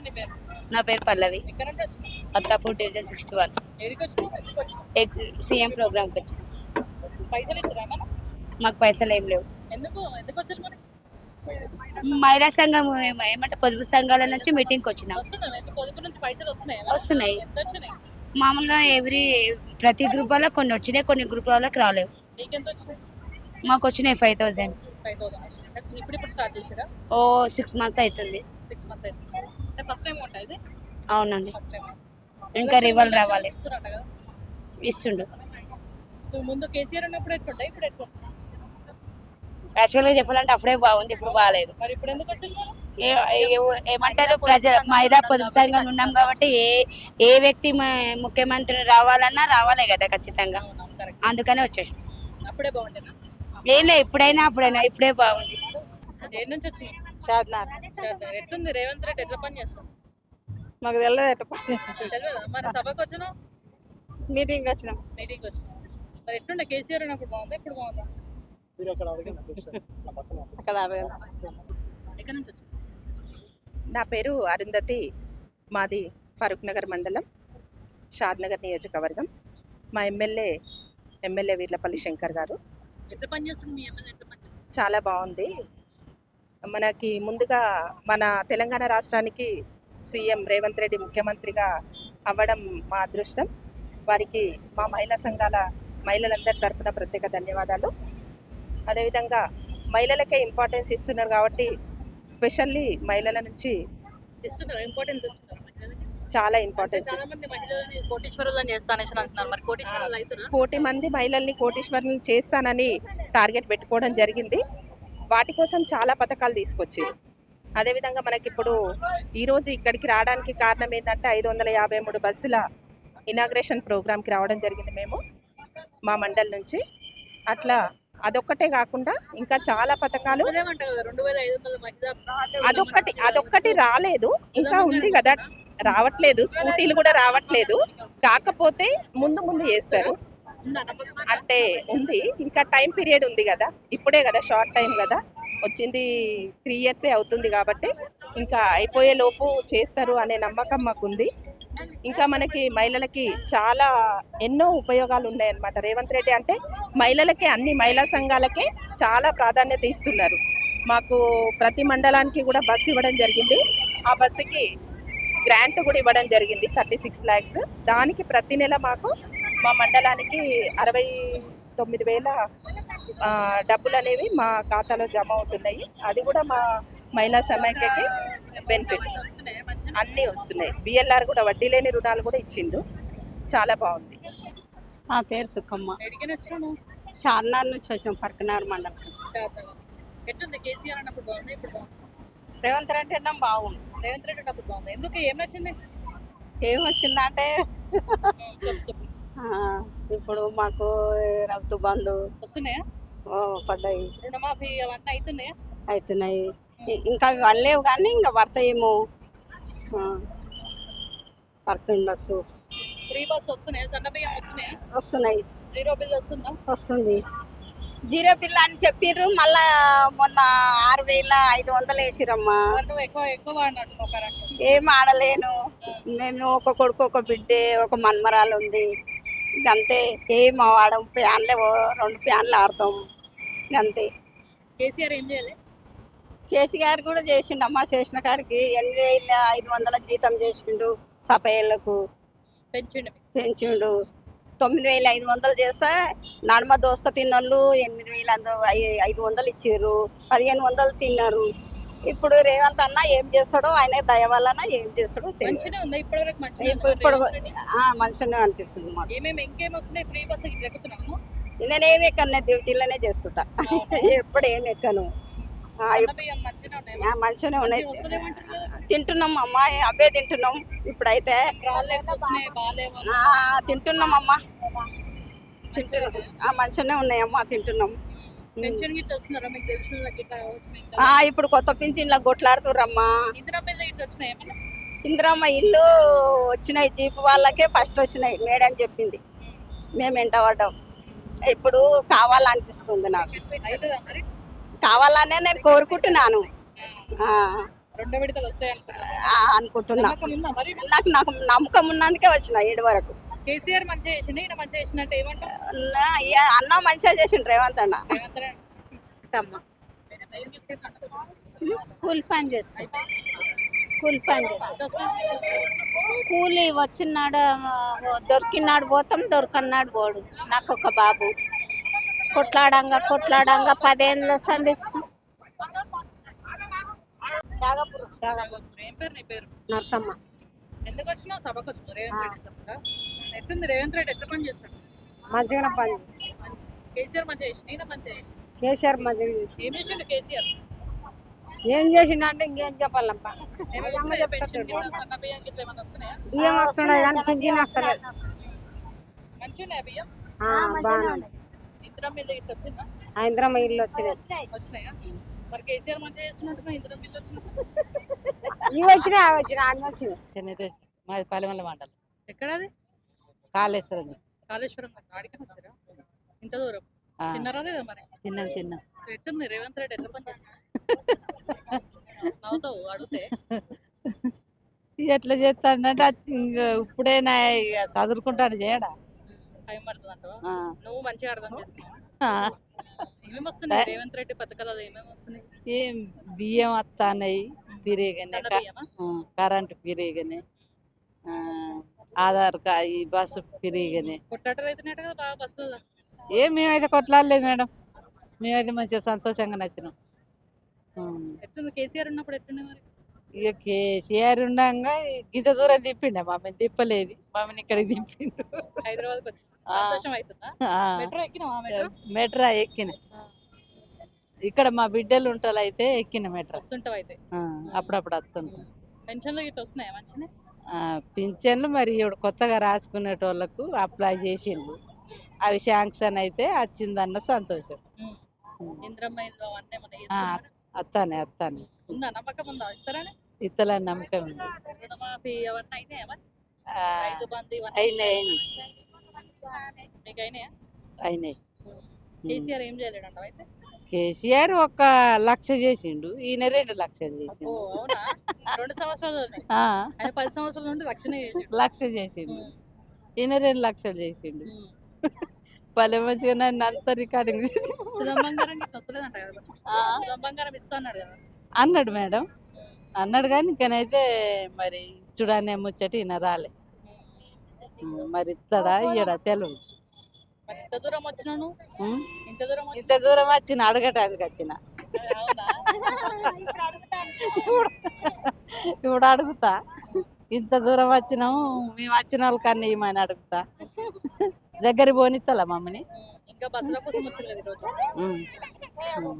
నీ పేరు? నా పేరు పల్లవి. ఎక్కడి నుంచి వచ్చినావు? అత్తాపూర్ డివిజన్ 61 ఏడికి వచ్చినావు? ఎందుకు వచ్చినావు? సీఎం ప్రోగ్రామ్కి వచ్చిన. పైసలు ఇచ్చిరా ఏమన్నా? మాకు పైసలు ఏం లేవు. ఎందుకు ఎందుకు వచ్చారు మరి? మహిళా సంఘం ఏమంటే పొదుపు సంఘాల నుంచి మీటింగ్కి వచ్చినాం. వస్తున్నావు? ఎందుకు పొదుపు నుంచి పైసలు వస్తున్నాయి? వస్తున్నాయి. ఎంత వచ్చినాయి? మామూలుగా ప్రతి గ్రూప్ వల్ల కొన్ని వచ్చినాయి, కొన్ని గ్రూప్ వాళ్ళకి రాలేవు. నీకెంత వచ్చినాయి? మాకు వచ్చినాయి 5000. 5000. ఇప్పుడు స్టార్ట్ చేసారా? 6 months అవుతుంది. 6 months అయితే అంటే ఫస్ట్ టైం ఉంటాయి ఇది? అవునండి. First time. ఇంకా రివల్ రావాలి. ఇస్తున్నట్ట కదా? ఇస్తుండు. నువ్వు ముందు కేసీఆర్ ఉన్నప్పుడు ఎట్లుంటాయి, ఇప్పుడు ఎట్లుంటాయి? యాక్చువల్గా చెప్పాలంటే అప్పుడే బాగుంది, ఇప్పుడు బాగాలేదు. మరి ఇప్పుడు ఎందుకు వచ్చింది మరి? ఏమంటారు మహిళా పొదుపు సంఘం ఉన్నాం కాబట్టి ఏ వ్యక్తి ముఖ్యమంత్రి రావాలన్నా రావాలే కదా ఖచ్చితంగా. అవును, కరెక్ట్. అందుకనే వచ్చేసి అప్పుడే బాగుండేనా? ఏం అప్పుడైనా ఇప్పుడే బాగుంది. ఏ నుంచి వచ్చింది? షాద్నార్. ఎట్లుంది రేవంత్ రెడ్డి, ఎట్లా పని చేస్తాం? మాకు తెలియదు ఎట్లా పని తెలియదా? మన సభకు వచ్చినావు? మీటింగ్ వచ్చినాం. మీటింగ్ వచ్చినావు. మరి ఎట్లుండే కేసీఆర్ అన్నప్పుడు బాగుందా, ఇప్పుడు బాగుందా? అక్కడ ఎక్కడి నుంచి వచ్చినావు? నా పేరు అరుంధతి. మాది ఫరూక్ నగర్ మండలం, షాద్ నగర్ నియోజకవర్గం. మా ఎమ్మెల్యే వీర్లపల్లి శంకర్ గారు ఎట్లా పని చేస్తుంది మీ ఎమ్మెల్యే? ఎట్లా పని చేస్తుంది? చాలా బాగుంది. మనకి ముందుగా మన తెలంగాణ రాష్ట్రానికి సీఎం రేవంత్ రెడ్డి ముఖ్యమంత్రిగా అవ్వడం మా అదృష్టం. వారికి మా మహిళా సంఘాల మహిళలందరి తరఫున ప్రత్యేక ధన్యవాదాలు. అదేవిధంగా మహిళలకే ఇంపార్టెన్స్ ఇస్తున్నారు కాబట్టి స్పెషల్లీ మహిళల నుంచి ఇస్తున్నారు, ఇంపార్టెన్స్ ఇస్తున్నారు మహిళలకి. చాలా ఇంపార్టెన్స్. చాలా మంది మహిళలని కోటీశ్వరులని చేస్తానేసి అంటున్నారు. మరి కోటీశ్వరులు అవుతున్నా? 1,000,000 మంది మహిళల్ని కోటీశ్వరులను చేస్తానని టార్గెట్ పెట్టుకోవడం జరిగింది. వాటి కోసం చాలా పథకాలు తీసుకొచ్చారు. అదేవిధంగా మనకి ఇప్పుడు ఈరోజు ఇక్కడికి రావడానికి కారణం ఏంటంటే 553 బస్సుల ఇనాగ్రేషన్ ప్రోగ్రామ్కి రావడం జరిగింది మేము మా మండల్ నుంచి. అట్లా అదొక్కటే కాకుండా ఇంకా చాలా పథకాలు. అదొక్కటి రాలేదు, ఇంకా ఉంది కదా, రావట్లేదు. స్కూటీలు కూడా రావట్లేదు, కాకపోతే ముందు చేస్తారు అంటే ఉంది. ఇంకా టైం పీరియడ్ ఉంది కదా, ఇప్పుడే కదా, షార్ట్ టైం కదా వచ్చింది, 3 years అవుతుంది కాబట్టి ఇంకా అయిపోయే లోపు చేస్తారు అనే నమ్మకం మాకుంది. ఇంకా మనకి మహిళలకి చాలా ఎన్నో ఉపయోగాలు ఉన్నాయన్నమాట. రేవంత్ రెడ్డి అంటే మహిళలకే, అన్ని మహిళా సంఘాలకే చాలా ప్రాధాన్యత ఇస్తున్నారు. మాకు ప్రతి మండలానికి కూడా బస్సు ఇవ్వడం జరిగింది. ఆ బస్సుకి గ్రాంట్ కూడా ఇవ్వడం జరిగింది 36 lakhs. దానికి ప్రతి నెల మాకు మా మండలానికి 69,000 డబ్బులు అనేవి మా ఖాతాలో జమ అవుతున్నాయి. అది కూడా మా మహిళా సమైక్యకి బెనిఫిట్. అన్నీ వస్తున్నాయి. బిఎల్ఆర్ కూడా వడ్డీ లేని రుణాలు కూడా ఇచ్చిండు. చాలా బాగుంది. నా పేరు సుఖమ్మ. ఎడికని వచ్చినావు? షాద్నార్ నుంచి వచ్చాం, పర్కనార్ మండలం. ఎట్లుంది కేసీఆర్ అన్నప్పుడు బాగుంది, ఇప్పుడు బాగుంది? రేవంత్ రెడ్డి అన్నం బాగుంది. రేవంత్ రెడ్డి అన్నప్పుడు బాగుంది. ఎందుకు, ఏం నచ్చింది? ఏం వచ్చిందంటే చెప్పు. ఇప్పుడు మాకు రౌతు బంధు వస్తున్నాయా? పడ్డాయి, రుణమాఫీ అవన్నీ అవుతున్నాయా? అవుతున్నాయి. ఇంకా వాళ్ళేవు కానీ ఇంకా పడతాయేమో, పడుతుండొచ్చు. ఫ్రీ బస్ వస్తున్నాయా? సన్న బియ్యం వస్తున్నాయా? వస్తున్నాయి. 0 బిల్ వస్తుందా? వస్తుంది. 0 బిల్ అని చెప్పిర్రు, మళ్ళా మొన్న 6,500 వేసిరమ్మా. నువ్వు ఎక్కువ వాడినట్టు కరెంట్. ఏం ఆడలేను. మేము ఒక కొడుకు, ఒక బిడ్డే, ఒక మన్మరాలు ఉంది. అంతే, ఏం ఆడం. ఫ్యాన్లే 2 ఫ్యాన్లు ఆడతాం అంతే. కేసీఆర్ ఏం చేయాలి? కేసీఆర్ కూడా చేసిండమ్మా. చేసిన కాడికి 8,500 జీతం చేసిండు. సఫాయిలకు పెంచిండు. 9,500 చేస్తే నడుమ దోసక తిన్నోళ్ళు 8,500 ఇచ్చారు. 1,500 తిన్నారు. ఇప్పుడు రేవంత్ అన్న ఏం చేస్తాడో, ఆయన దయ వలన ఏం చేస్తాడో మంచిగా ఉంది. ఇప్పటివరకు ఇప్పుడు మంచిగానే అనిపిస్తుంది మాకు. ఇంకేం వస్తున్నాయి? ఫ్రీ బస్ ఎక్కుతున్నాము. నేనేమి ఎక్కను, డ్యూటీలోనే చేస్తుంటా. ఎప్పుడు ఏమి ఎక్కను. మంచిగానే ఉన్నాయి. తింటున్నాం అమ్మా, అవే తింటున్నాం. ఇప్పుడైతే తింటున్నాం అమ్మా, మంచిగానే ఉన్నాయమ్మా, తింటున్నాం. ఇప్పుడు కొత్త పింఛన్లకు కొట్లాడుతుర్రమ్మా. ఇందిరమ్మ ఇల్లు వచ్చినాయి, జీపు వాళ్ళకే ఫస్ట్ వచ్చినాయి మేడం చెప్పింది. మేము వెంట పడ్డాం. ఇప్పుడు కావాలనిపిస్తుంది నాకు, కావాలనే నేను కోరుకుంటున్నాను. రెండో విడతలు వస్తాయి అనుకుంటున్నా. అనుకుంటున్నా. నమ్మకం ఉందా మరి? నాకు నమ్మకం ఉన్నందుకే వచ్చిన ఈడు వరకు. కేసీఆర్ మంచిగా చేసిండు, ఈయన మంచిగా చేసినట్టు ఏమంటావు? అన్న మంచిగా చేసిండు రేవంత్ అన్న. రేవంత్ రెడ్డి ఏం చేస్తున్నారు? కూలి పని చేస్తాం. కూలి పని చేస్తాం. కూలి వచ్చినాడు దొరికినాడు పోతాం, దొరకన్నాడు పోడు. నాకు ఒక బాబు కొట్లాడంగా 10 ఏళ్ళ సంది. ఏం పేరు నీ పేరు? నర్సమ్మ. ఎందుకు వచ్చినావు? సభకు వచ్చినావు రేవంత్ రెడ్డి సభగా. ఎట్టుంది రేవంత్ రెడ్డి ఎట్లా పని చేస్తాడు? మంచిగా పని చేస్తాం. కేసీఆర్ మంచిగా చేసి ఈయన మంచిగా చేసి కేసీఆర్ మంచిగా చేసి ఏం చేసిండు కేసీఆర్? ఏం చేసిందంటే ఇంకేం చెప్పాలమ్మా. ఏమైనా వస్తున్నాయా? పెన్షన్ గిట్ల, సన్న బియ్యం గిట్ల ఏమైనా వస్తున్నాయా? బియ్యం వస్తున్నాయి కానీ పింఛన్ వస్తలేదు. మంచిగా ఉన్నాయా బియ్యం? బాగున్నాయి. ఇందిరా మిల్లు ఇట్లా వచ్చిందా? ఇంద్రమ్మ ఇల్లు వచ్చినాయి. వచ్చినాయా? మరి కేసీఆర్ మంచిగా చేస్తున్నట్టు ఇందిరా మిల్లు వచ్చినట్టు. ఇవి వచ్చినాయి, అవి వచ్చినాయి, అన్ని వచ్చినాయి. మాది పల్లెమల్ల మండలం ఎక్కడది? కాళేశ్వరం. కాళేశ్వరం ఆడికి వచ్చారా? ఇంత దూరం తిన్నారా లేదా మరి? తిన్నాం. ఎట్టుంది రేవంత్ రెడ్డి ఎట్లా పని చేస్తాడు? నవ్వుతావు అడిగితే. ఎట్లా చేస్తాడంటే ఇప్పుడైనా ఇక చదువుకుంటాడు చేయడా. టైం పడుతుంది అంటావా? నువ్వు మంచిగా అర్థం చేసుకో. ఏమేమి వస్తున్నాయి రేవంత్ రెడ్డి పథకాలు? ఏమేమి వస్తున్నాయి? ఏం బియ్యం వస్తాయి పిరిగానే, సన్న బియ్యమా? కరెంటు పిరిగానే, ఆధార్ కార్డు, ఈ బస్సు పిరిగానే. కొట్లాటలు అవుతున్నట్టు కదా బాగా బస్సులో. మేమైతే కొట్లాడలేదు మేడం. మేమైతే మంచిగా సంతోషంగా నచ్చినాం. ఎట్లుంది కేసీఆర్ ఉన్నప్పుడు? ఎట్లుంది మరి? ఇక కేసీఆర్ ఉండగా ఇంత దూరం తిప్పిండే, మమ్మల్ని తిప్పలేదు, మమ్మల్ని ఇక్కడికి తిప్పిండు. హైదరాబాద్కి వచ్చి సంతోషం అవుతుందా? మెట్రో ఎక్కినావా? మెట్రో ఎక్కిన. ఇక్కడ మా బిడ్డలు ఉంటారు అయితే ఎక్కిన మెట్రో. వస్తుంటావు అయితే? అప్పుడప్పుడు వస్తుంటాం. పెన్షన్లు ఇట్లా వస్తున్నాయా మంచిగా? పింఛన్లు మరి ఇప్పుడు కొత్తగా రాసుకునేటోళ్ళకు అప్లై చేసిండ్రు, అవి శాంక్షన్ అయితే వచ్చిందన్న సంతోషం. ఇంద్రమ్మ ఇల్లు అవన్నీ ఏమన్నా చేస్తున్నారా? అత్తానే ఉందా? నమ్మకం ఉందా ఇస్తారని? ఇత్తలని నమ్మకం ఉంది. రుణమాఫీ అవన్నీ అయినాయా మరి? ఆ, రైతు బంధు ఇవన్నీ అయినాయి మీకు అయినాయా? అయినాయి. కేసీఆర్ ఏం చేయలేడు అంటావు అయితే? కేసీఆర్ 1,00,000 చేసిండు, ఈయన 2,00,000 ఓ చేసిండు. అవునా? 2 సంవత్సరాలు ఉన్నాయి. ఆయన 10 సంవత్సరాల నుండి రక్షణ చేసిండు. 1,00,000 చేసిండు, ఈయన 2,00,000 చేసిండు. భలే మంచిగా నన్ను అంత రికార్డింగ్ తులం బంగారం గిట్ల వస్తలేదంట కదా? తులం బంగారం ఇస్తా అన్నాడు కదా? అన్నాడు మేడం, అన్నాడు కానీ ఇంకనైతే మరి చూడనే ముచ్చట ఈయన రాలే. మరి ఇస్తాడా ఇయ్యడా తెలియదు. మరి ఇంత దూరం వచ్చినాను, ఉం? ఇంత దూరం ఇంత దూరం వచ్చిన అడగటానికి వచ్చిన. అవునా? ఇప్పుడు అడుగుతా, ఇంత దూరం వచ్చినాము మేము వచ్చిన వాళ్ళకన్నా ఏమని అడుగుతా. దగ్గర పోనిస్తలా మమ్మల్ని. ఇంకా బస్సుల కోసం వచ్చారు కదా ఈరోజు. ఉం.